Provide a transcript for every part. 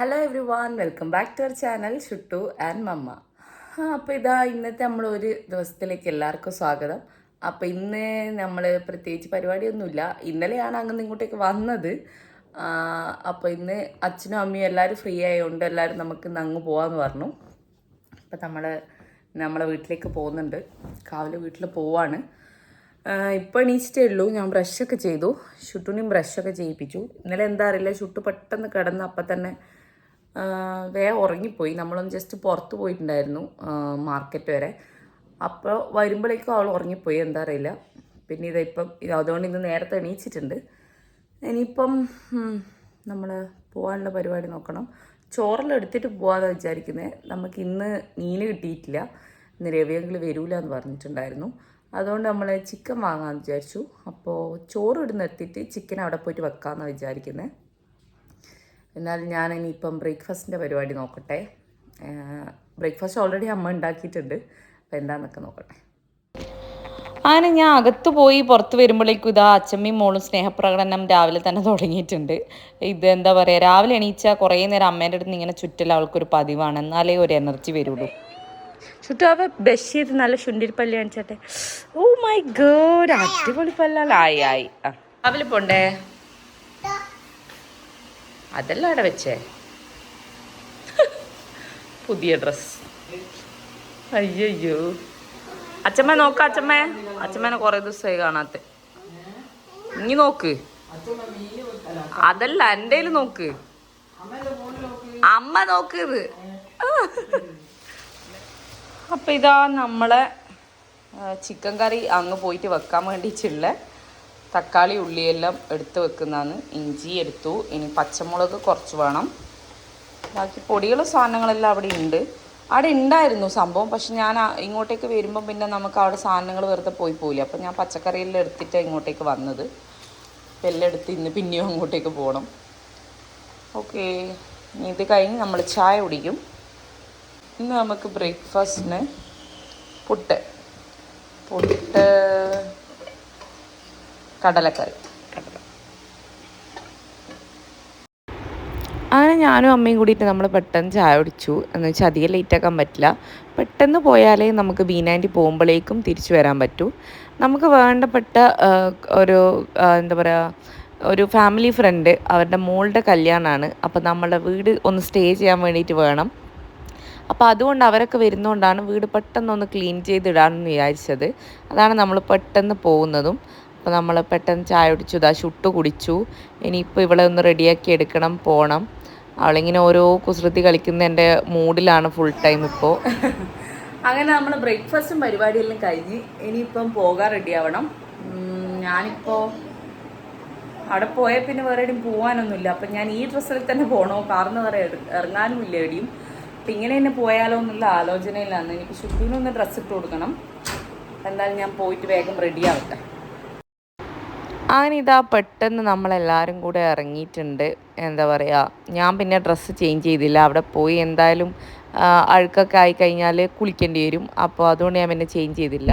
Hello everyone, welcome back to our channel Shuttu and mamma. അപ്പോൾ ഇതാ ഇന്നത്തെ ഒരു ദിവസത്തിലേക്ക് എല്ലാവർക്കും സ്വാഗതം. അപ്പോൾ ഇന്ന് നമ്മൾ പ്രത്യേകിച്ച് പരിപാടിയൊന്നുമില്ല. ഇന്നലെയാണ് അങ്ങനെ ഇങ്ങോട്ടേക്ക് വന്നത്. അപ്പോൾ ഇന്ന് അച്ഛനും അമ്മയും എല്ലാവരും ഫ്രീ ആയതുകൊണ്ട് എല്ലാവരും നമുക്ക് ഇന്ന് അങ്ങ് പോകാമെന്ന് പറഞ്ഞു. അപ്പോൾ നമ്മളെ വീട്ടിലേക്ക് പോകുന്നുണ്ട്. കാവിലെ വീട്ടിൽ പോവാണ്. ഇപ്പോൾ എണീച്ചിട്ടേ ഉള്ളൂ. ഞാൻ ബ്രഷൊക്കെ ചെയ്തു. ഷുട്ടുവിനെയും ബ്രഷൊക്കെ ചെയ്യിപ്പിച്ചു. ഇന്നലെ എന്താ അറിയില്ല, ഷുട്ടു പെട്ടെന്ന് കിടന്ന് അപ്പം തന്നെ വേഗം ഉറങ്ങിപ്പോയി. നമ്മളൊന്ന് ജസ്റ്റ് പുറത്ത് പോയിട്ടുണ്ടായിരുന്നു മാർക്കറ്റ് വരെ. അപ്പോൾ വരുമ്പോഴേക്കും അവൾ ഉറങ്ങിപ്പോയി, എന്താ അറിയില്ല. പിന്നെ അതുകൊണ്ട് ഇന്ന് നേരത്തെ എണീച്ചിട്ടുണ്ട്. ഇനിയിപ്പം നമ്മൾ പോകാനുള്ള പരിപാടി നോക്കണം. ചോറെല്ലാം എടുത്തിട്ട് പോകാമെന്ന് വിചാരിക്കുന്നത്. നമുക്ക് ഇന്ന് മീൻ കിട്ടിയിട്ടില്ല. ഇന്ന് രവിയെങ്കിലും വരൂല എന്ന് പറഞ്ഞിട്ടുണ്ടായിരുന്നു. അതുകൊണ്ട് നമ്മൾ ചിക്കൻ വാങ്ങാമെന്ന് വിചാരിച്ചു. അപ്പോൾ ചോറ് ഇവിടെ നിർത്തിയിട്ട് ചിക്കൻ അവിടെ പോയിട്ട് വെക്കാമെന്നാണ് വിചാരിക്കുന്നത്. എന്നാൽ ഞാൻ ഇനിയിപ്പം ബ്രേക്ക്ഫാസ്റ്റിൻ്റെ പരിപാടി നോക്കട്ടെ. ബ്രേക്ക്ഫാസ്റ്റ് ഓൾറെഡി അമ്മ ഉണ്ടാക്കിയിട്ടുണ്ട്. അപ്പോൾ എന്താണെന്നൊക്കെ നോക്കട്ടെ. അങ്ങനെ ഞാൻ അകത്ത് പോയി പുറത്ത് വരുമ്പോഴേക്കും ഇതാ അച്ഛമ്മയും മോളും സ്നേഹപ്രകടനം രാവിലെ തന്നെ തുടങ്ങിയിട്ടുണ്ട്. എന്താ പറയുക, രാവിലെ എണീച്ചാൽ കുറേ നേരം അമ്മേൻ്റെ അടുത്ത് ഇങ്ങനെ ചുറ്റൽ അവൾക്കൊരു പതിവാണ്. എന്നാലേ ഒരു എനർജി വരുള്ളൂ. ചുറ്റാവ് ബ്രഷ് ചെയ്ത് നല്ല ശുണ്ടിരി പല്ല് കാണിച്ചട്ടെ. ഓ മൈ ഗോഡ്, അടിപൊളി പല്ലായി. രാവിലെ പോണ്ടേ? അതെല്ലാം അവിടെ വെച്ചേ. പുതിയ ഡ്രസ്. അയ്യോ, അച്ഛമ്മ നോക്ക. അച്ഛമ്മേനെ കുറെ ദിവസമായി കാണാത്ത. ഇനി നോക്ക്. അതല്ല, എൻ്റെ നോക്ക്. അമ്മ നോക്ക്. ഇത് അപ്പം ഇതാ നമ്മളെ ചിക്കൻ കറി അങ്ങ് പോയിട്ട് വെക്കാൻ വേണ്ടിയിട്ടുള്ള തക്കാളി ഉള്ളിയെല്ലാം എടുത്ത് വെക്കുന്നതാണ്. ഇഞ്ചി എടുത്തു. ഇനി പച്ചമുളക് കുറച്ച് വേണം. ബാക്കി പൊടികളും സാധനങ്ങളെല്ലാം അവിടെ ഉണ്ട്. അവിടെ ഉണ്ടായിരുന്നു സംഭവം. പക്ഷെ ഞാൻ ഇങ്ങോട്ടേക്ക് വരുമ്പം പിന്നെ നമുക്ക് അവിടെ സാധനങ്ങൾ വെറുതെ പോയില്ല. അപ്പം ഞാൻ പച്ചക്കറിയെല്ലാം എടുത്തിട്ടാണ് ഇങ്ങോട്ടേക്ക് വന്നത്. അപ്പം എല്ലാം എടുത്ത് ഇന്ന് പിന്നെയും അങ്ങോട്ടേക്ക് പോകണം. ഓക്കെ, ഇത് കഴിഞ്ഞ് നമ്മൾ ചായ കുടിക്കും. ഇന്ന് നമുക്ക് ബ്രേക്ക്ഫാസ്റ്റിന് പുട്ട് കടലക്കറി. അങ്ങനെ ഞാനും അമ്മയും കൂടിയിട്ട് നമ്മൾ പെട്ടെന്ന് ചായ കുടിച്ചു. എന്ന് വെച്ചാൽ അധികം ലേറ്റാക്കാൻ പറ്റില്ല. പെട്ടെന്ന് പോയാലേ നമുക്ക് B90 പോകുമ്പോഴേക്കും തിരിച്ചു വരാൻ പറ്റൂ. നമുക്ക് വേണ്ടപ്പെട്ട എന്താ പറയുക, ഒരു ഫാമിലി ഫ്രണ്ട്, അവരുടെ മോളുടെ കല്യാണമാണ്. അപ്പോൾ നമ്മളുടെ വീട് ഒന്ന് സ്റ്റേ ചെയ്യാൻ വേണ്ടിയിട്ട് വേണം. അപ്പോൾ അതുകൊണ്ട് അവരൊക്കെ വരുന്നതുകൊണ്ടാണ് വീട് പെട്ടെന്നൊന്ന് ക്ലീൻ ചെയ്തിടാമെന്ന് വിചാരിച്ചത്. അതാണ് നമ്മൾ പെട്ടെന്ന് പോകുന്നതും. അപ്പോൾ നമ്മൾ പെട്ടെന്ന് ചായ കുടിച്ചു. ഷുട്ടു കുടിച്ചു. ഇനിയിപ്പോൾ ഇവളെ ഒന്ന് റെഡിയാക്കി എടുക്കണം, പോകണം. അവളിങ്ങനെ ഓരോ കുസൃതി കളിക്കുന്നതിൻ്റെ മൂഡിലാണ് ഫുൾ ടൈം ഇപ്പോൾ. അങ്ങനെ നമ്മൾ ബ്രേക്ക്ഫാസ്റ്റും പരിപാടിയെല്ലാം കഴിഞ്ഞ് ഇനിയിപ്പം പോകാൻ റെഡിയാവണം. ഞാനിപ്പോൾ അവിടെ പോയാൽ പിന്നെ വേറെ എവിടെയും പോകാനൊന്നുമില്ല. അപ്പം ഞാൻ ഈ ഡ്രസ്സിൽ തന്നെ പോകണോ, കാറിന് വേറെ ഇറങ്ങാനും ഇല്ല എവിടെയും. അപ്പം ഇങ്ങനെ തന്നെ പോയാലോ എന്നുള്ള ആലോചനയിലാണ്. എനിക്ക് ഷുട്ടിനൊന്ന് ഡ്രസ്സ് ഇട്ട് കൊടുക്കണം. എന്തായാലും ഞാൻ പോയിട്ട് വേഗം റെഡിയാവട്ടെ. അങ്ങനെ ഇതാ പെട്ടെന്ന് നമ്മളെല്ലാവരും കൂടെ ഇറങ്ങിയിട്ടുണ്ട്. എന്താ പറയുക, ഞാൻ പിന്നെ ഡ്രസ്സ് ചേഞ്ച് ചെയ്തില്ല. അവിടെ പോയി എന്തായാലും അഴുക്കൊക്കെ ആയിക്കഴിഞ്ഞാൽ കുളിക്കേണ്ടി വരും. അപ്പോൾ അതുകൊണ്ട് ഞാൻ പിന്നെ ചേഞ്ച് ചെയ്തില്ല.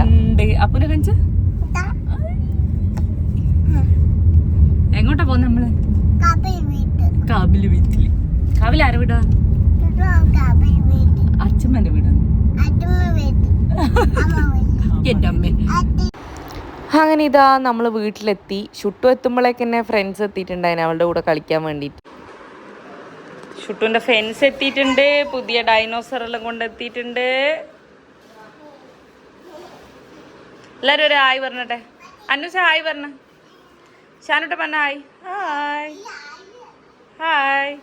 എങ്ങോട്ടാ പോകുന്നത് നമ്മള്? കാബില് വീട്ടില്. കാബിൽ ആരെ വീടാ? അച്ഛമ്മന്റെ വീടാണ്. എന്റെ അമ്മ. അങ്ങനെ ഇതാ നമ്മൾ വീട്ടിലെത്തി. ഷുട്ടു എത്തുമ്പോഴേക്ക് തന്നെ ഫ്രണ്ട്സ് എത്തിയിട്ടുണ്ടായിരുന്നു അവളുടെ കൂടെ കളിക്കാൻ വേണ്ടിയിട്ട്. ഷുട്ടുവിന്റെ ഫ്രണ്ട്സ് എത്തിയിട്ടുണ്ട്. പുതിയ ഡൈനോസർ എല്ലാം കൊണ്ടെത്തിയിട്ടുണ്ട്. എല്ലാരും ഒരു ഹായ് പറഞ്ഞട്ടെ. അന്നുസ ഹായ് പറഞ്ഞ. ഷാനുട്ട പറഞ്ഞ ഹായ്. ഹായ്.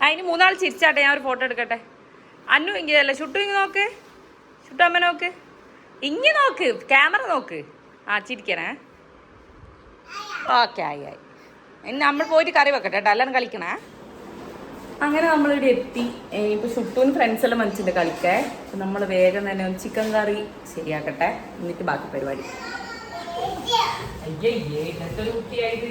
അതിന് മൂന്നാൾ ചിരിച്ചാട്ടെ. ഞാൻ ഒരു ഫോട്ടോ എടുക്കട്ടെ. അന്നു ഇങ്ങനെയല്ല, ഷുട്ടു ഇങ്ങനെ നോക്ക്. ഷുട്ടു അമ്മ നോക്ക്. ഇങ്ങനെ നോക്ക്, ക്യാമറ നോക്ക്. ചിരിക്കണേ. ഓക്കെ, ആയി. ഇനി നമ്മൾ പോയിട്ട് കറി വെക്കട്ടെ കേട്ടോ, എല്ലാവരും കളിക്കണേ. അങ്ങനെ നമ്മളിവിടെ എത്തി. ഇപ്പോൾ ഷുട്ടൂന് ഫ്രണ്ട്സ് എല്ലാം മനസ്സിൻ്റെ കളിക്കേ. അപ്പം നമ്മൾ വേഗം തന്നെ ചിക്കൻ കറി ശരിയാക്കട്ടെ, എന്നിട്ട് ബാക്കി പരിപാടി. അയ്യേ, ഇന്നത്തെ കുട്ടിയായിട്ട്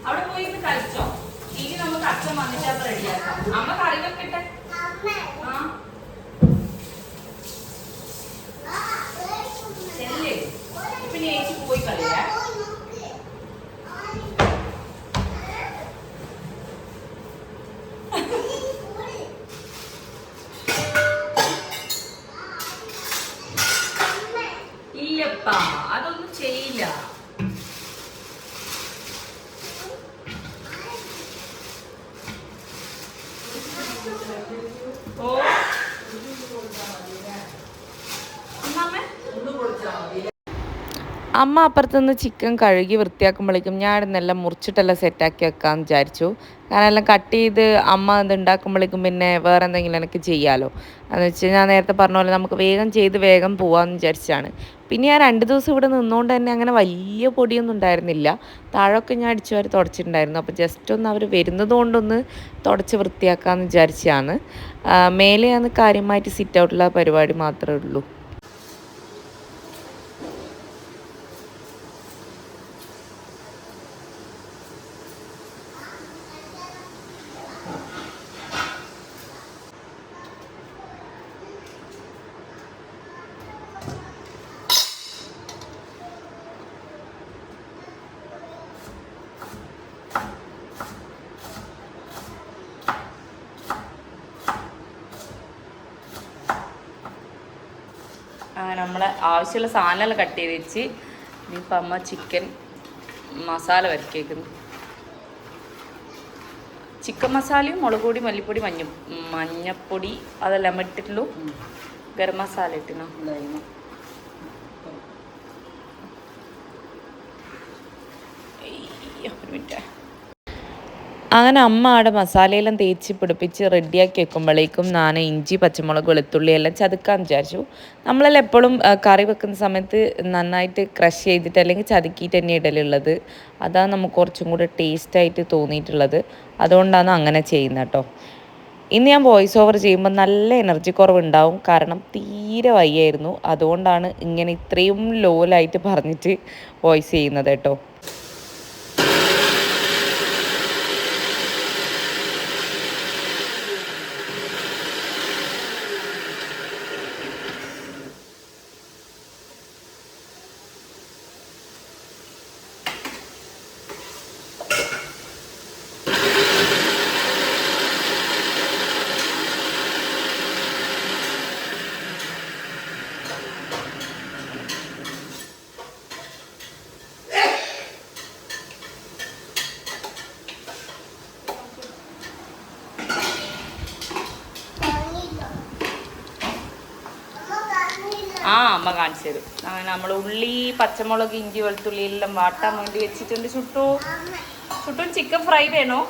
അവിടെ പോയി കളിച്ചോ. ഇനി നമുക്ക് അച്ഛൻ വന്നിട്ട് അത് റെഡിയാക്കാം. അമ്മ കറി വെക്കട്ടെ. അമ്മ അപ്പുറത്തുനിന്ന് ചിക്കൻ കഴുകി വൃത്തിയാക്കുമ്പോഴേക്കും ഞാൻ ഇന്നെല്ലാം മുറിച്ചിട്ടെല്ലാം സെറ്റാക്കി വെക്കാമെന്ന് വിചാരിച്ചു. കാരണം എല്ലാം കട്ട് ചെയ്ത് അമ്മ ഇത് ഉണ്ടാക്കുമ്പോഴേക്കും പിന്നെ വേറെ എന്തെങ്കിലും എനിക്ക് ചെയ്യാമല്ലോ എന്ന് വെച്ചാൽ ഞാൻ നേരത്തെ പറഞ്ഞ പോലെ നമുക്ക് വേഗം ചെയ്ത് വേഗം പോകാമെന്ന് വിചാരിച്ചാണ്. പിന്നെ ഞാൻ 2 ദിവസം ഇവിടെ നിന്നുകൊണ്ട് തന്നെ അങ്ങനെ വലിയ പൊടിയൊന്നും ഉണ്ടായിരുന്നില്ല. താഴൊക്കെ ഞാൻ അടിച്ചു വാരി തുടച്ചിട്ടുണ്ടായിരുന്നു. അപ്പോൾ ജസ്റ്റ് ഒന്ന് അവർ വരുന്നത് കൊണ്ടൊന്ന് തുടച്ച് വൃത്തിയാക്കാമെന്ന് വിചാരിച്ചാണ്. മേലെയാണ് കാര്യമായിട്ട് സിറ്റ് ഔട്ടുള്ള പരിപാടി മാത്രമേ ഉള്ളൂ. നമ്മൾ ആവശ്യമുള്ള സാധനമെല്ലാം കട്ട് ചെയ്ത് വെച്ച് ഇനിയിപ്പോൾ അമ്മ ചിക്കൻ മസാല വരക്കേക്കുന്നു. ചിക്കൻ മസാലയും മുളക് പൊടി മല്ലിപ്പൊടി മഞ്ഞപ്പൊടി അതെല്ലാം ഇട്ടിട്ടുള്ളൂ. ഗരം മസാല ഇട്ടിനോ? ഒരു മിനിറ്റ്. അങ്ങനെ അമ്മ അവിടെ മസാലയെല്ലാം തേച്ച് പിടിപ്പിച്ച് റെഡിയാക്കി വെക്കുമ്പോഴേക്കും ഞാൻ ഇഞ്ചി പച്ചമുളക് വെളുത്തുള്ളി എല്ലാം ചതുക്കാമെന്ന് വിചാരിച്ചു. നമ്മളെല്ലാം എപ്പോഴും കറി വെക്കുന്ന സമയത്ത് നന്നായിട്ട് ക്രഷ് ചെയ്തിട്ട് അല്ലെങ്കിൽ ചതുക്കിയിട്ട് തന്നെ ഇടലുള്ളത്. അതാണ് നമുക്ക് കുറച്ചും കൂടെ ടേസ്റ്റായിട്ട് തോന്നിയിട്ടുള്ളത്. അതുകൊണ്ടാണ് അങ്ങനെ ചെയ്യുന്നത് കേട്ടോ. ഇന്ന് ഞാൻ വോയിസ് ഓവർ ചെയ്യുമ്പോൾ നല്ല എനർജി കുറവുണ്ടാവും. കാരണം തീരെ വയ്യായിരുന്നു. അതുകൊണ്ടാണ് ഇങ്ങനെ ഇത്രയും ലോലായിട്ട് പറഞ്ഞിട്ട് വോയിസ് ചെയ്യുന്നത് കേട്ടോ. അമ്മ കാണിച്ചു തരും. അങ്ങനെ നമ്മൾ ഉള്ളി പച്ചമുളക് ഇഞ്ചി വെളുത്തുള്ളി എല്ലാം വാട്ടാൻ വേണ്ടി വെച്ചിട്ടുണ്ട്. ചുട്ടു ചിക്കൻ ഫ്രൈ വേണോ?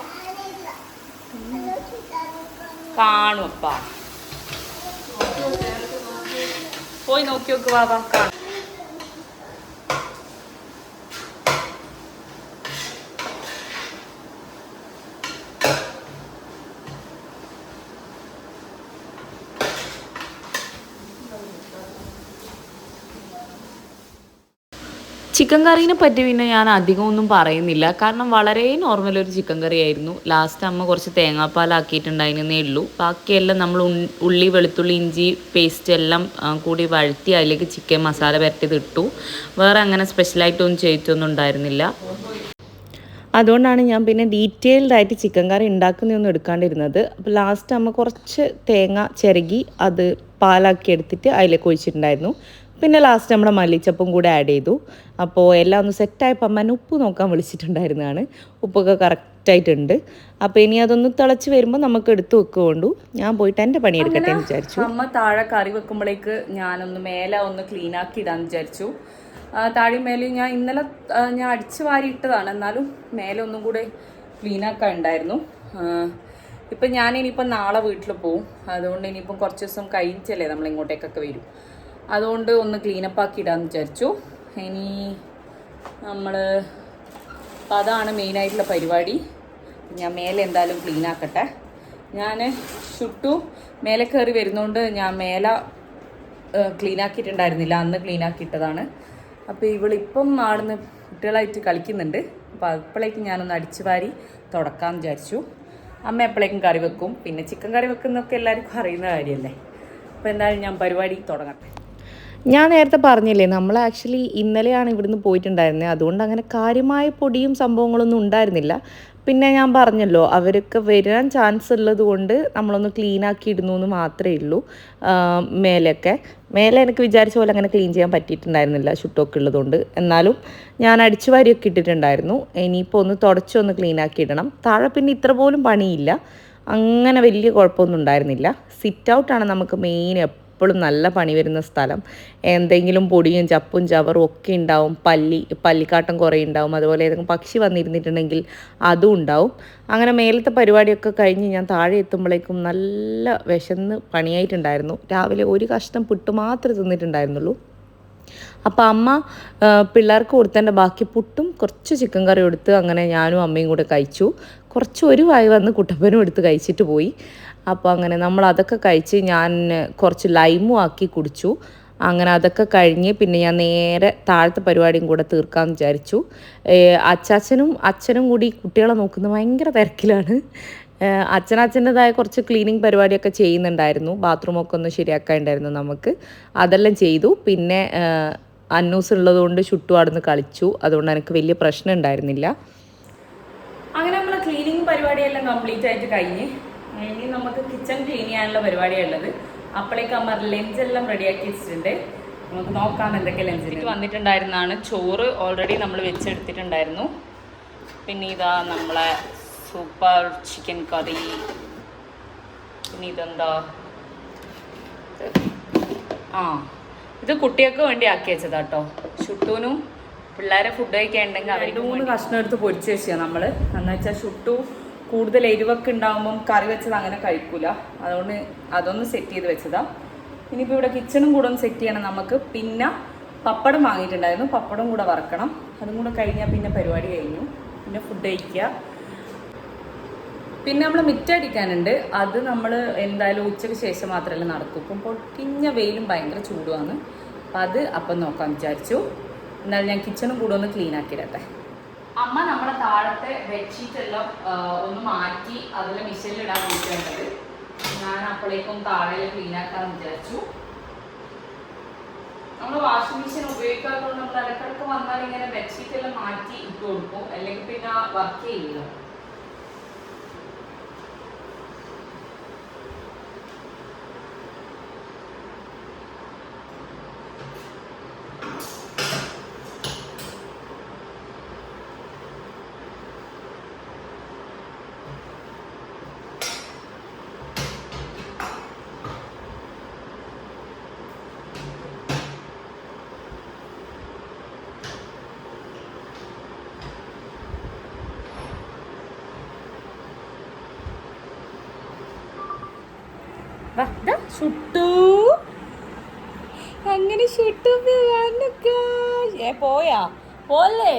കാണും അപ്പാ, പോയി നോക്കി നോക്ക് വാ കാണും. ചിക്കൻ കറീനെ പറ്റി പിന്നെ ഞാൻ അധികമൊന്നും പറയുന്നില്ല. കാരണം വളരെ നോർമലൊരു ചിക്കൻ കറി ആയിരുന്നു. ലാസ്റ്റ് അമ്മ കുറച്ച് തേങ്ങാപ്പാലാക്കിയിട്ടുണ്ടായിരുന്നേ ഉള്ളൂ. ബാക്കിയെല്ലാം നമ്മൾ ഉള്ളി വെളുത്തുള്ളി ഇഞ്ചി പേസ്റ്റ് എല്ലാം കൂടി വഴറ്റി അതിലേക്ക് ചിക്കൻ മസാല പുരട്ടിയത് ഇട്ടു. വേറെ അങ്ങനെ സ്പെഷ്യലായിട്ടൊന്നും ചെയ്തിട്ടൊന്നും ഉണ്ടായിരുന്നില്ല. അതുകൊണ്ടാണ് ഞാൻ പിന്നെ ഡീറ്റെയിൽഡായിട്ട് ചിക്കൻ കറി ഉണ്ടാക്കുന്നതൊന്നും എടുക്കാണ്ടിരുന്നത്. അപ്പോൾ ലാസ്റ്റ് അമ്മ കുറച്ച് തേങ്ങ ചിരകി അത് പാലാക്കി എടുത്തിട്ട് അതിലേക്ക് ഒഴിച്ചിട്ടുണ്ടായിരുന്നു. പിന്നെ ലാസ്റ്റ് നമ്മുടെ മല്ലിച്ചപ്പും കൂടെ ആഡ് ചെയ്തു. അപ്പോൾ എല്ലാം ഒന്ന് സെറ്റായപ്പോൾ അമ്മേനെ ഉപ്പ് നോക്കാൻ വിളിച്ചിട്ടുണ്ടായിരുന്നതാണ്. ഉപ്പൊക്കെ കറക്റ്റായിട്ടുണ്ട്. അപ്പോൾ ഇനി അതൊന്ന് തിളച്ച് വരുമ്പോൾ നമുക്ക് എടുത്ത് വെക്കുകൊണ്ടു ഞാൻ പോയിട്ട് എൻ്റെ പണിയെടുക്കട്ടെ എന്ന് വിചാരിച്ചു. അമ്മ താഴെ കറി വെക്കുമ്പോഴേക്ക് ഞാനൊന്ന് മേലെ ഒന്ന് ക്ലീൻ ആക്കി ഇടാന്ന് വിചാരിച്ചു. താഴെ മേലെ ഞാൻ ഇന്നലെ ഞാൻ അടിച്ച് വാരി ഇട്ടതാണ്. എന്നാലും മേലെ ഒന്നും കൂടെ ക്ലീൻ ആക്കാൻ ഉണ്ടായിരുന്നു. ഇപ്പം ഞാനിനിയിപ്പം നാളെ വീട്ടിൽ പോവും. അതുകൊണ്ട് ഇനിയിപ്പം കുറച്ച് ദിവസം കഴിഞ്ഞിട്ടല്ലേ നമ്മൾ ഇങ്ങോട്ടേക്കൊക്കെ വരും. അതുകൊണ്ട് ഒന്ന് ക്ലീനപ്പ് ആക്കി ഇടാമെന്ന് വിചാരിച്ചു. ഇനി നമ്മൾ അതാണ് മെയിനായിട്ടുള്ള പരിപാടി. ഞാൻ മേലെ എന്തായാലും ക്ലീൻ ആക്കട്ടെ. ഞാൻ ചുട്ടു മേലെ കയറി വരുന്നതുകൊണ്ട് ഞാൻ മേലെ ക്ലീൻ ആക്കിയിട്ടുണ്ടായിരുന്നില്ല. അന്ന് ക്ലീൻ ആക്കിയിട്ടതാണ്. അപ്പോൾ ഇവളിപ്പം ആടുന്ന് കുട്ടികളായിട്ട് കളിക്കുന്നുണ്ട്. അപ്പോൾ അപ്പോഴേക്കും ഞാനൊന്ന് അടിച്ചു വാരി തുടക്കാമെന്ന് വിചാരിച്ചു. അമ്മ എപ്പോഴേക്കും കറി വെക്കും. പിന്നെ ചിക്കൻ കറി വെക്കുന്നതൊക്കെ എല്ലാവർക്കും അറിയുന്ന കാര്യമല്ലേ. അപ്പോൾ എന്തായാലും ഞാൻ പരിപാടി തുടങ്ങട്ടെ. ഞാൻ നേരത്തെ പറഞ്ഞില്ലേ, നമ്മൾ ആക്ച്വലി ഇന്നലെയാണ് ഇവിടുന്ന് പോയിട്ടുണ്ടായിരുന്നത്. അതുകൊണ്ട് അങ്ങനെ കാര്യമായ പൊടിയും സംഭവങ്ങളൊന്നും ഉണ്ടായിരുന്നില്ല. പിന്നെ ഞാൻ പറഞ്ഞല്ലോ, അവരൊക്കെ വരാൻ ചാൻസ് ഉള്ളത് കൊണ്ട് നമ്മളൊന്ന് ക്ലീൻ ആക്കി ഇടുന്നു എന്ന് മാത്രമേ ഉള്ളൂ. മേലെ എനിക്ക് വിചാരിച്ച പോലെ അങ്ങനെ ക്ലീൻ ചെയ്യാൻ പറ്റിയിട്ടുണ്ടായിരുന്നില്ല ഷുട്ടൊക്കെ ഉള്ളതുകൊണ്ട്. എന്നാലും ഞാൻ അടിച്ചു വാരിയൊക്കെ ഇട്ടിട്ടുണ്ടായിരുന്നു. ഇനിയിപ്പോൾ ഒന്ന് തുടച്ചൊന്ന് ക്ലീൻ ആക്കി ഇടണം. താഴെ പിന്നെ ഇത്ര പോലും പണിയില്ല. അങ്ങനെ വലിയ കുഴപ്പമൊന്നും ഉണ്ടായിരുന്നില്ല. സിറ്റ് ഔട്ടാണ് നമുക്ക് മെയിൻ എപ്പോഴും നല്ല പണി വരുന്ന സ്ഥലം. എന്തെങ്കിലും പൊടിയും ചപ്പും ചവറും ഒക്കെ ഉണ്ടാവും. പല്ലിക്കാട്ടം കുറേ ഉണ്ടാവും. അതുപോലെ ഏതെങ്കിലും പക്ഷി വന്നിരുന്നിട്ടുണ്ടെങ്കിൽ അതും ഉണ്ടാവും. അങ്ങനെ മേലത്തെ പരിപാടിയൊക്കെ കഴിഞ്ഞ് ഞാൻ താഴെ എത്തുമ്പോഴേക്കും നല്ല വിശന്ന് പണിയായിട്ടുണ്ടായിരുന്നു. രാവിലെ ഒരു കഷ്ണം പുട്ട് മാത്രമേ തിന്നിട്ടുണ്ടായിരുന്നുള്ളൂ. അപ്പോൾ അമ്മ പിള്ളേർക്ക് കൊടുത്തതിൻ്റെ ബാക്കി പുട്ടും കുറച്ച് ചിക്കൻ കറി എടുത്ത് അങ്ങനെ ഞാനും അമ്മയും കൂടെ കഴിച്ചു. കുറച്ച് ഒരു വായി വന്ന് കുട്ടപ്പനും എടുത്ത് കഴിച്ചിട്ട് പോയി. അപ്പോൾ അങ്ങനെ നമ്മൾ അതൊക്കെ കഴിച്ച് ഞാൻ കുറച്ച് ലൈമും ആക്കി കുടിച്ചു. അങ്ങനെ അതൊക്കെ കഴിഞ്ഞ് പിന്നെ ഞാൻ നേരെ താഴത്തെ പരിപാടിയും കൂടെ തീർക്കാമെന്ന് വിചാരിച്ചു. അച്ഛനും കൂടി കുട്ടികളെ നോക്കുന്നത് ഭയങ്കര തിരക്കിലാണ്. അച്ഛൻ്റെതായ കുറച്ച് ക്ലീനിങ് പരിപാടിയൊക്കെ ചെയ്യുന്നുണ്ടായിരുന്നു. ബാത്റൂമൊക്കെ ഒന്ന് ശരിയാക്കാനുണ്ടായിരുന്നു നമുക്ക്. അതെല്ലാം ചെയ്തു. പിന്നെ അന്നൂസ് ഉള്ളതുകൊണ്ട് ചുറ്റും അവിടെ കളിച്ചു. അതുകൊണ്ട് എനിക്ക് വലിയ പ്രശ്നം ഉണ്ടായിരുന്നില്ല. അങ്ങനെ നമ്മളെ ക്ലീനിങ് പരിപാടിയെല്ലാം കംപ്ലീറ്റ് ആയിട്ട് കഴിഞ്ഞ് ഇനി നമുക്ക് കിച്ചൺ ക്ലീൻ ചെയ്യാനുള്ള പരിപാടിയാണ് ഉള്ളത്. അപ്പോഴേക്ക് അമ്മ ലഞ്ചെല്ലാം റെഡിയാക്കി വെച്ചിട്ടുണ്ട്. നമുക്ക് നോക്കാം എന്തൊക്കെ ലഞ്ചിൽ വന്നിട്ടുണ്ടായിരുന്നതാണ്. ചോറ് ഓൾറെഡി നമ്മൾ വെച്ചെടുത്തിട്ടുണ്ടായിരുന്നു. പിന്നെ ഇതാ നമ്മളെ സൂപ്പർ ചിക്കൻ കറി. പിന്നെ ഇതെന്താ, ഇത് കുട്ടികൾക്ക് വേണ്ടി ആക്കി വെച്ചതാ കേട്ടോ. ഷുട്ടൂനും പിള്ളേരെ ഫുഡ് കഴിക്കാനുണ്ടെങ്കിൽ അവർക്ക് 3 കഷ്ണം എടുത്ത് പൊരിച്ച് വെച്ചാൽ നമ്മൾ. എന്ന് വെച്ചാൽ ഷുട്ടു കൂടുതൽ എരിവൊക്കെ ഉണ്ടാകുമ്പം കറി വെച്ചത് അങ്ങനെ കഴിക്കൂല. അതുകൊണ്ട് അതൊന്ന് സെറ്റ് ചെയ്ത് വെച്ചതാ. ഇനിയിപ്പോൾ ഇവിടെ കിച്ചണും കൂടെ ഒന്ന് സെറ്റ് ചെയ്യണം നമുക്ക്. പിന്നെ പപ്പടം വാങ്ങിയിട്ടുണ്ടായിരുന്നു. പപ്പടം കൂടെ വറക്കണം. അതും കൂടെ കഴിഞ്ഞാൽ പിന്നെ പരിപാടി കഴിഞ്ഞു. പിന്നെ ഫുഡ് കഴിക്കുക. പിന്നെ നമ്മൾ മിറ്റടിക്കാനുണ്ട്. അത് നമ്മൾ എന്തായാലും ഉച്ചയ്ക്ക് ശേഷം മാത്രമല്ല നടക്കും. ഇപ്പം പൊട്ടിഞ്ഞ വെയിലും ഭയങ്കര ചൂടുമാണ്. അപ്പം നോക്കാൻ വിചാരിച്ചു. എന്നാലും ഞാൻ കിച്ചണും കൂടെ ഒന്ന് ക്ലീൻ ആക്കിയിരട്ടെ. അമ്മ നമ്മളെ താഴത്തെ ബെഡ്ഷീറ്റ് എല്ലാം ഒന്ന് മാറ്റി അതിൽ മിഷനിലിടാൻ വേണ്ടിയിട്ടുണ്ട്. ഞാൻ അപ്പോഴേക്കും താഴെ ക്ലീൻ ആക്കാമെന്ന് വിചാരിച്ചു. നമ്മൾ വാഷിംഗ് മെഷീൻ ഉപയോഗിക്കാത്തതുകൊണ്ട് നമ്മൾ ഇടയ്ക്കിടയ്ക്ക് വന്നാൽ ഇങ്ങനെ ബെഡ്ഷീറ്റ് എല്ലാം മാറ്റി ഇട്ട് കൊടുക്കും. അല്ലെങ്കിൽ പിന്നെ വർക്ക് ചെയ്യില്ല. ചുട്ടു അങ്ങനെ ചുട്ടു പോയാ പോലെ.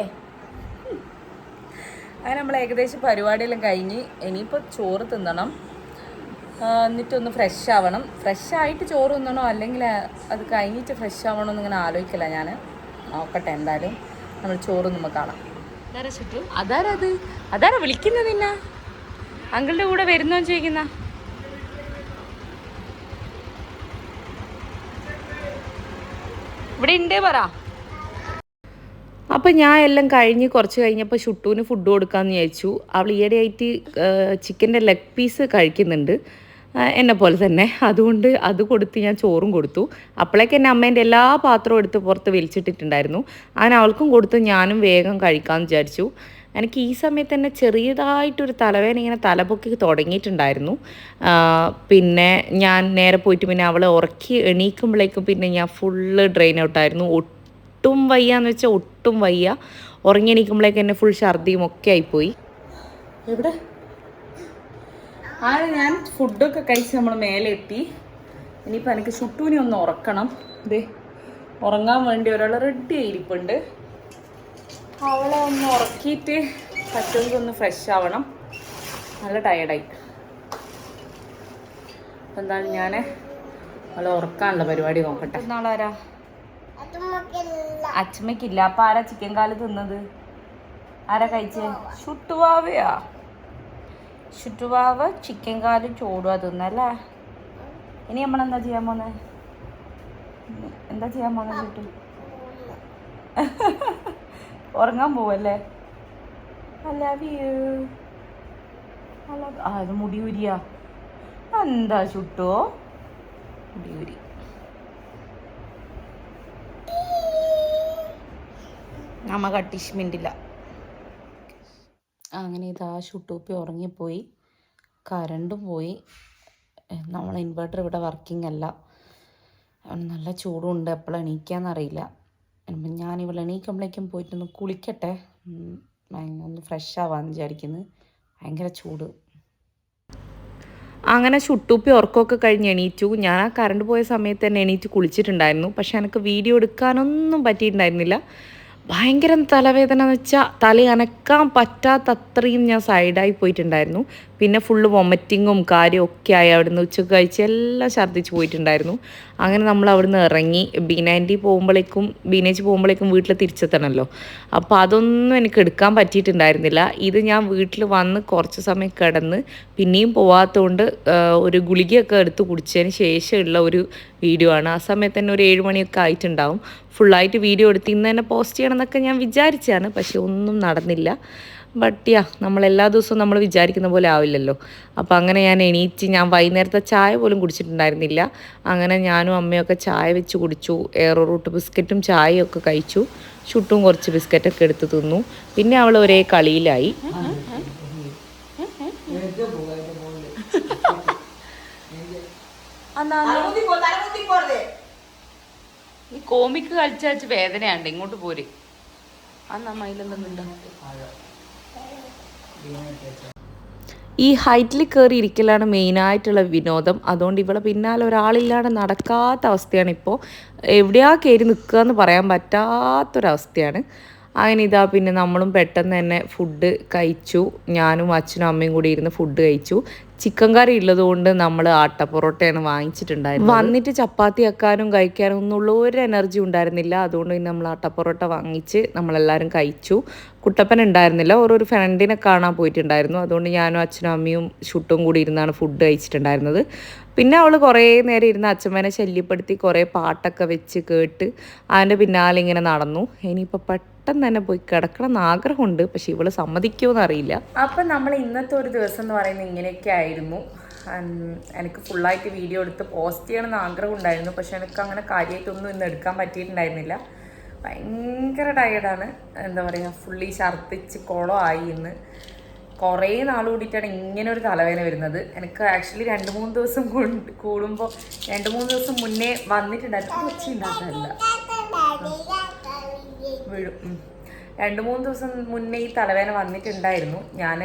അങ്ങനെ നമ്മൾ ഏകദേശം പരിപാടിയെല്ലാം കഴിഞ്ഞ് ഇനിയിപ്പോൾ ചോറ് തിന്നണം. എന്നിട്ടൊന്ന് ഫ്രഷ് ആവണം. ഫ്രഷ് ആയിട്ട് ചോറ് തിന്നണോ അല്ലെങ്കിൽ അത് കഴിഞ്ഞിട്ട് ഫ്രഷ് ആവണോ എന്നിങ്ങനെ ആലോചിക്കില്ല ഞാൻ. നോക്കട്ടെ, എന്തായാലും നമ്മൾ ചോറ് നമ്മൾ കാണാം. അതാരാ ചുട്ടു? അതാരാ വിളിക്കുന്നത്? നിന്ന അങ്കിളുടെ കൂടെ വരുന്നോ ചോദിക്കുന്ന? ഇവിടെ ഉണ്ട് പറ. അപ്പോൾ ഞാൻ എല്ലാം കഴിഞ്ഞ് കുറച്ച് കഴിഞ്ഞപ്പോൾ ഷുട്ടൂന് ഫുഡ് കൊടുക്കാമെന്ന് വിചാരിച്ചു. അവൾ ഈയിടെയായിട്ട് ചിക്കൻ്റെ ലെഗ് പീസ് കഴിക്കുന്നുണ്ട് എന്നെ പോലെ തന്നെ. അതുകൊണ്ട് അത് കൊടുത്ത് ഞാൻ ചോറും കൊടുത്തു. അപ്പോഴേക്ക് എൻ്റെ അമ്മേൻ്റെ എല്ലാ പാത്രവും എടുത്ത് പുറത്ത് വലിച്ചിട്ടിട്ടുണ്ടായിരുന്നു. അങ്ങനെ അവൾക്കും കൊടുത്ത് ഞാനും വേഗം കഴിക്കാമെന്ന് വിചാരിച്ചു. എനിക്ക് ഈ സമയത്ത് തന്നെ ചെറിയതായിട്ടൊരു തലവേദന ഇങ്ങനെ തലപൊക്കി തുടങ്ങിയിട്ടുണ്ടായിരുന്നു. പിന്നെ ഞാൻ നേരെ പോയിട്ട് പിന്നെ അവളെ ഉറക്കി എണീക്കുമ്പോഴേക്കും പിന്നെ ഞാൻ ഫുള്ള് ഡ്രെയിൻ ഔട്ടായിരുന്നു. ഒട്ടും വയ്യാന്ന് വെച്ചാൽ ഒട്ടും വയ്യ. ഉറങ്ങി എണീക്കുമ്പോഴേക്കും എന്നെ ഫുൾ ഛർദിയും ഒക്കെ ആയിപ്പോയി. എവിടെ ഞാൻ ഫുഡൊക്കെ കഴിച്ച് നമ്മൾ മേലെ എത്തി. ഇനിയിപ്പോൾ എനിക്ക് ഷുട്ടൂനെ ഒന്ന് ഉറക്കണം. ഇതേ ഉറങ്ങാൻ വേണ്ടി ഒരാൾ റെഡി ആയിരിപ്പുണ്ട്. അവളെ ഒന്ന് ഉറക്കിയിട്ട് പറ്റുമെങ്കിൽ ഒന്ന് ഫ്രഷ് ആവണം. നല്ല ടയർഡായി. എന്തായാലും ഞാൻ അവളെ ഉറക്കാനുള്ള പരിപാടി നോക്കട്ടെ. നാളാരാ? അച്ഛമ്മയ്ക്കില്ല. അപ്പം ആരാ ചിക്കൻ കാല് തിന്നത്? ആരാ കഴിച്ചേ? ഷുട്ടുവാവയാ. ഷുട്ടുവാവ ചിക്കൻ കാലും ചോടുക തിന്നല്ലേ. ഇനി നമ്മളെന്താ ചെയ്യാൻ പോന്നെ? ഷുട്ടു ഉറങ്ങാൻ പോവല്ലേ? അത് മുടിയൂരിയാ? എന്താ ചുട്ടോ മുടിയൂരി? നമ്മ കട്ടിഷ്മിണ്ടില്ല. അങ്ങനെ ഇതാ ഷുട്ടൂപ്പി ഉറങ്ങിപ്പോയി. കറണ്ടും പോയി. നമ്മളെ ഇൻവെർട്ടർ ഇവിടെ വർക്കിംഗ് അല്ല. നല്ല ചൂടുണ്ട്, എപ്പോഴും എണീക്കാന്നറിയില്ല. അപ്പം ഞാനിവിടെ എണീക്കുമ്പോഴേക്കും പോയിട്ടൊന്ന് കുളിക്കട്ടെ, ഒന്ന് ഫ്രഷ് ആവാമെന്ന് വിചാരിക്കുന്നു. ഭയങ്കര ചൂട്. അങ്ങനെ ചുട്ടൂപ്പി ഉറക്കമൊക്കെ കഴിഞ്ഞ് എണീറ്റു. ഞാൻ ആ കറണ്ട് പോയ സമയത്ത് തന്നെ എണീറ്റ് കുളിച്ചിട്ടുണ്ടായിരുന്നു. പക്ഷെ എനിക്ക് വീഡിയോ എടുക്കാനൊന്നും പറ്റിയിട്ടുണ്ടായിരുന്നില്ല. ഭയങ്കര തലവേദന എന്ന് വെച്ചാൽ തല അനക്കാൻ പറ്റാത്തത്രയും ഞാൻ സൈഡായി പോയിട്ടുണ്ടായിരുന്നു. പിന്നെ ഫുള്ള് വൊമിറ്റിങ്ങും കാര്യവും ഒക്കെ ആയി. അവിടുന്ന് ഉച്ചക്ക് കഴിച്ച് എല്ലാം ഛർദ്ദിച്ച് പോയിട്ടുണ്ടായിരുന്നു. അങ്ങനെ നമ്മൾ അവിടുന്ന് ഇറങ്ങി B90 പോകുമ്പോഴേക്കും ബീനേജ് പോകുമ്പോഴേക്കും വീട്ടിൽ തിരിച്ചെത്തണമല്ലോ. അപ്പോൾ അതൊന്നും എനിക്ക് എടുക്കാൻ പറ്റിയിട്ടുണ്ടായിരുന്നില്ല. ഇത് ഞാൻ വീട്ടിൽ വന്ന് കുറച്ച് സമയം കിടന്ന് പിന്നെയും പോവാത്തതുകൊണ്ട് ഒരു ഗുളികയൊക്കെ എടുത്ത് കുടിച്ചതിന് ശേഷമുള്ള ഒരു വീഡിയോ ആണ്. ആ സമയത്ത് തന്നെ ഒരു 7 മണിയൊക്കെ ആയിട്ടുണ്ടാവും. ഫുള്ളായിട്ട് വീഡിയോ എടുത്ത് ഇന്ന് തന്നെ പോസ്റ്റ് ചെയ്യണം എന്നൊക്കെ ഞാൻ വിചാരിച്ചാണ്, പക്ഷെ ഒന്നും നടന്നില്ല. ബട്ട് നമ്മൾ എല്ലാ ദിവസവും നമ്മൾ വിചാരിക്കുന്ന പോലെ ആവില്ലല്ലോ. അപ്പോൾ അങ്ങനെ ഞാൻ എണീറ്റ്, ഞാൻ വൈകുന്നേരത്തെ ചായ പോലും കുടിച്ചിട്ടുണ്ടായിരുന്നില്ല. അങ്ങനെ ഞാനും അമ്മയൊക്കെ ചായ വെച്ച് കുടിച്ചു. എയറോ റൂട്ട് ബിസ്ക്കറ്റും ചായയും ഒക്കെ കഴിച്ചു. ചുട്ടും കുറച്ച് ബിസ്ക്കറ്റൊക്കെ എടുത്ത് തിന്നു. പിന്നെ അവൾ ഒരേ കളിയിലായി. ഈ കോമിക്ക് കളിച്ചു വേദനയുണ്ട്, ഇങ്ങോട്ട് പോര്. ഈ ഹൈറ്റിൽ കയറി ഇരിക്കലാണ് മെയിനായിട്ടുള്ള വിനോദം. അതുകൊണ്ട് ഇവിടെ പിന്നാലെ ഒരാളില്ലാതെ നടക്കാത്ത അവസ്ഥയാണ് ഇപ്പോൾ. എവിടെയാ കയറി നിൽക്കുക എന്ന് പറയാൻ പറ്റാത്തൊരവസ്ഥയാണ്. അങ്ങനെ പിന്നെ നമ്മളും പെട്ടെന്ന് തന്നെ ഫുഡ് കഴിച്ചു. ഞാനും അച്ഛനും അമ്മയും കൂടി ഇരുന്ന് ഫുഡ് കഴിച്ചു. ചിക്കൻ കറി ഉള്ളതുകൊണ്ട് നമ്മൾ ആട്ടപ്പൊറോട്ടയാണ് വാങ്ങിച്ചിട്ടുണ്ടായിരുന്നത്. വന്നിട്ട് ചപ്പാത്തി ആക്കാനും കഴിക്കാനും ഒന്നുള്ള ഒരു എനർജി ഉണ്ടായിരുന്നില്ല. അതുകൊണ്ട് പിന്നെ നമ്മൾ ആട്ടപ്പൊറോട്ട വാങ്ങിച്ച് നമ്മളെല്ലാവരും കഴിച്ചു. കുട്ടപ്പൻ ഉണ്ടായിരുന്നില്ല, ഓരോരു ഫ്രണ്ടിനെ കാണാൻ പോയിട്ടുണ്ടായിരുന്നു. അതുകൊണ്ട് ഞാനും അച്ഛനും അമ്മയും ഷുട്ടും കൂടി ഇരുന്നാണ് ഫുഡ് കഴിച്ചിട്ടുണ്ടായിരുന്നത്. പിന്നെ അവൾ കുറേ നേരം ഇരുന്ന് അച്ഛമ്മേനെ ശല്യപ്പെടുത്തി കുറേ പാട്ടൊക്കെ വെച്ച് കേട്ട് അതിൻ്റെ പിന്നാലെ ഇങ്ങനെ നടന്നു. ഇനിയിപ്പോൾ പെട്ടെന്ന് തന്നെ പോയി കിടക്കണം എന്ന് ആഗ്രഹമുണ്ട്, പക്ഷെ ഇവള് സമ്മതിക്കുമോയെന്ന് അറിയില്ല. അപ്പം നമ്മൾ ഇന്നത്തെ ഒരു ദിവസം എന്ന് പറയുന്നത് ഇങ്ങനെയൊക്കെ ആയിരുന്നു. എനിക്ക് ഫുള്ളായിട്ട് വീഡിയോ എടുത്ത് പോസ്റ്റ് ചെയ്യണമെന്ന് ആഗ്രഹം ഉണ്ടായിരുന്നു, പക്ഷെ എനിക്ക് അങ്ങനെ കാര്യമായിട്ടൊന്നും ഇന്ന് എടുക്കാൻ പറ്റിയിട്ടുണ്ടായിരുന്നില്ല. ഭയങ്കര ടയേർഡാണ്. എന്താ പറയുക, ഫുള്ളി ഛർദ്ദിച്ച് കുളമായി ഇന്ന്. കുറേ നാൾ കൂടിയിട്ടാണ് ഇങ്ങനെ ഒരു തലവേദന വരുന്നത്. എനിക്ക് ആക്ച്വലി 2-3 ദിവസം കൂടുമ്പോൾ 2-3 ദിവസം മുന്നേ വന്നിട്ടുണ്ടായിരുന്നു. വെച്ചുണ്ടായിരുന്നില്ല വീഴും. 2-3 ദിവസം മുന്നേ ഈ തലവേദന വന്നിട്ടുണ്ടായിരുന്നു. ഞാൻ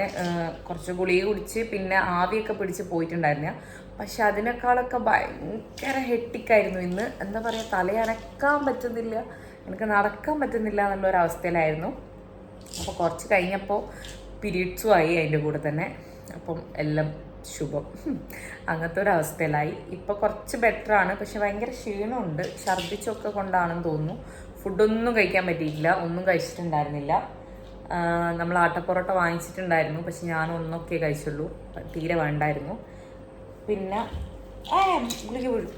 കുറച്ച് ഗുളിക കുടിച്ച് പിന്നെ ആവിയൊക്കെ പിടിച്ച് പോയിട്ടുണ്ടായിരുന്നു. പക്ഷെ അതിനേക്കാളൊക്കെ ഭയങ്കര ഹെക്ടിക്കായിരുന്നു ഇന്ന്. എന്താ പറയുക, തലയനക്കാൻ പറ്റുന്നില്ല, എനിക്ക് നടക്കാൻ പറ്റുന്നില്ല എന്നുള്ളൊരവസ്ഥയിലായിരുന്നു. അപ്പോൾ കുറച്ച് കഴിഞ്ഞപ്പോൾ പീരീഡ്സും ആയി അതിൻ്റെ കൂടെ തന്നെ. അപ്പം എല്ലാം ശുഭം. അങ്ങനത്തെ ഒരു അവസ്ഥയിലായി. ഇപ്പോൾ കുറച്ച് ബെറ്ററാണ്, പക്ഷെ ഭയങ്കര ക്ഷീണമുണ്ട്. ഛർദ്ദിച്ചൊക്കെ കൊണ്ടാണെന്ന് തോന്നുന്നു. ഫുഡൊന്നും കഴിക്കാൻ പറ്റിയിട്ടില്ല, ഒന്നും കഴിച്ചിട്ടുണ്ടായിരുന്നില്ല. നമ്മൾ ആട്ടപ്പൊറോട്ട വാങ്ങിച്ചിട്ടുണ്ടായിരുന്നു, പക്ഷെ ഞാൻ ഒന്നൊക്കെ കഴിച്ചുള്ളൂ, തീരെ വേണ്ടായിരുന്നു. പിന്നെ ഗുളിക വീഴും.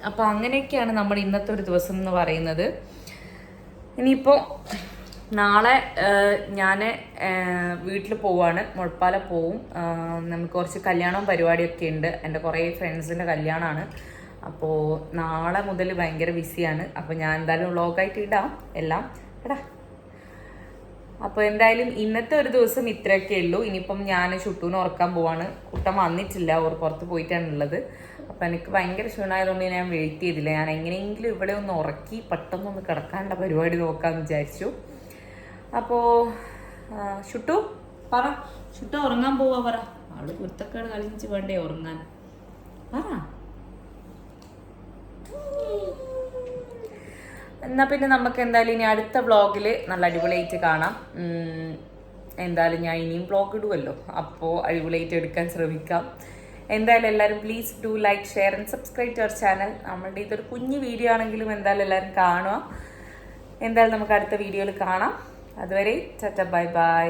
അപ്പോൾ അങ്ങനെയൊക്കെയാണ് നമ്മുടെ ഇന്നത്തെ ഒരു ദിവസം എന്ന് പറയുന്നത്. ഇനിയിപ്പോൾ നാളെ ഞാൻ വീട്ടിൽ പോവാണ്, മുഴപ്പാല പോവും. നമുക്ക് കുറച്ച് കല്യാണവും പരിപാടിയൊക്കെ ഉണ്ട്. എൻ്റെ കുറേ ഫ്രണ്ട്സിൻ്റെ കല്യാണമാണ്. അപ്പോൾ നാളെ മുതൽ ഭയങ്കര ബിസിയാണ്. അപ്പോൾ ഞാൻ എന്തായാലും വ്ളോഗായിട്ട് ഇടാം എല്ലാം. എടാ, അപ്പോൾ എന്തായാലും ഇന്നത്തെ ഒരു ദിവസം ഇത്രയൊക്കെ ഉള്ളൂ. ഇനിയിപ്പം ഞാൻ ചുട്ടൂന്ന് ഉറക്കാൻ പോവാണ്. കുട്ടൻ വന്നിട്ടില്ല, അവർ പുറത്ത് പോയിട്ടാണുള്ളത്. അപ്പോൾ എനിക്ക് ഭയങ്കര ക്ഷീണമായതുകൊണ്ട് ഞാൻ വെയിറ്റ് ചെയ്തില്ല. ഞാൻ എങ്ങനെയെങ്കിലും ഇവിടെ ഒന്ന് ഉറക്കി പെട്ടെന്നൊന്ന് കിടക്കാനുള്ള പരിപാടി നോക്കാമെന്ന് വിചാരിച്ചു. അപ്പോൾ ചുട്ടു പറ, ചുട്ടു ഉറങ്ങാൻ പോവാ പറ. ആള് കുരുത്തക്കേട് കളിച്ച് വേണ്ടേ ഉറങ്ങാൻ. എന്നാൽ പിന്നെ നമുക്ക് എന്തായാലും ഇനി അടുത്ത വ്ളോഗിൽ നല്ല അടിപൊളിയായിട്ട് കാണാം. എന്തായാലും ഞാൻ ഇനിയും വ്ളോഗ് ഇടുമല്ലോ, അപ്പോൾ അടിപൊളിയായിട്ട് എടുക്കാൻ ശ്രമിക്കാം. എന്തായാലും എല്ലാവരും please do like, share and subscribe to our channel. നമ്മളുടെ ഇതൊരു കുഞ്ഞു വീഡിയോ ആണെങ്കിലും എന്തായാലും എല്ലാവരും കാണുക. എന്തായാലും നമുക്ക് അടുത്ത വീഡിയോയിൽ കാണാം. അതുവരെ ടാറ്റ, ബൈ ബൈ.